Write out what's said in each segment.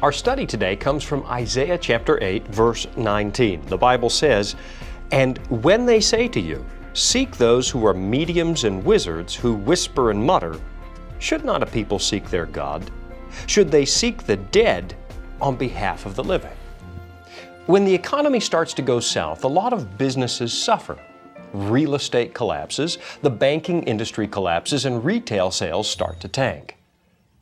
Our study today comes from Isaiah chapter 8, verse 19. The Bible says, "And when they say to you, 'Seek those who are mediums and wizards who whisper and mutter,' should not a people seek their God? Should they seek the dead on behalf of the living?" When the economy starts to go south, a lot of businesses suffer. Real estate collapses, the banking industry collapses, and retail sales start to tank.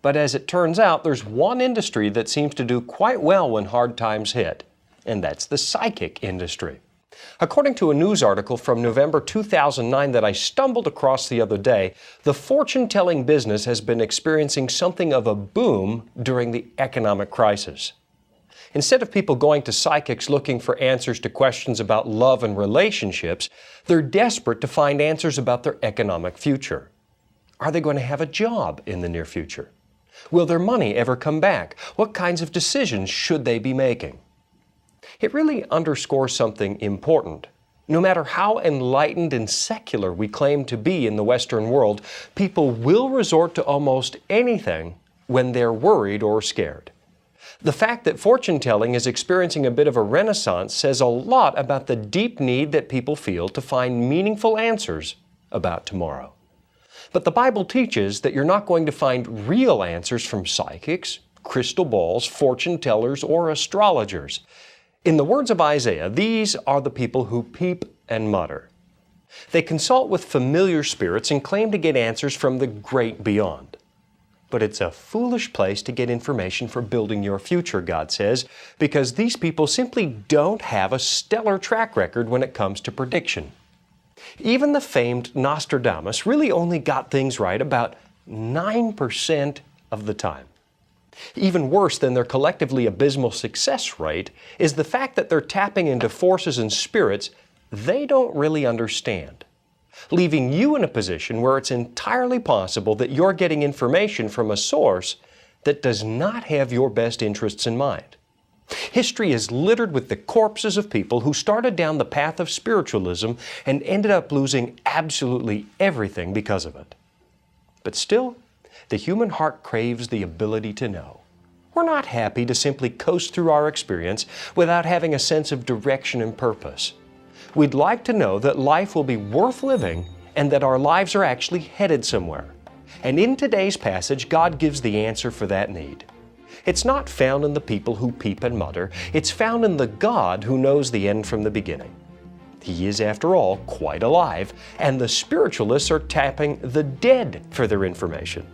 But as it turns out, there's one industry that seems to do quite well when hard times hit, and that's the psychic industry. According to a news article from November 2009 that I stumbled across the other day, the fortune-telling business has been experiencing something of a boom during the economic crisis. Instead of people going to psychics looking for answers to questions about love and relationships, they're desperate to find answers about their economic future. Are they going to have a job in the near future? Will their money ever come back? What kinds of decisions should they be making? It really underscores something important. No matter how enlightened and secular we claim to be in the Western world, people will resort to almost anything when they're worried or scared. The fact that fortune-telling is experiencing a bit of a renaissance says a lot about the deep need that people feel to find meaningful answers about tomorrow. But the Bible teaches that you're not going to find real answers from psychics, crystal balls, fortune tellers, or astrologers. In the words of Isaiah, these are the people who peep and mutter. They consult with familiar spirits and claim to get answers from the great beyond. But it's a foolish place to get information for building your future, God says, because these people simply don't have a stellar track record when it comes to prediction. Even the famed Nostradamus really only got things right about 9% of the time. Even worse than their collectively abysmal success rate is the fact that they're tapping into forces and spirits they don't really understand, leaving you in a position where it's entirely possible that you're getting information from a source that does not have your best interests in mind. History is littered with the corpses of people who started down the path of spiritualism and ended up losing absolutely everything because of it. But still, the human heart craves the ability to know. We're not happy to simply coast through our experience without having a sense of direction and purpose. We'd like to know that life will be worth living and that our lives are actually headed somewhere. And in today's passage, God gives the answer for that need. It's not found in the people who peep and mutter. It's found in the God who knows the end from the beginning. He is, after all, quite alive, and the spiritualists are tapping the dead for their information.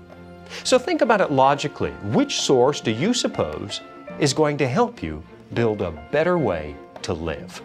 So think about it logically. Which source do you suppose is going to help you build a better way to live?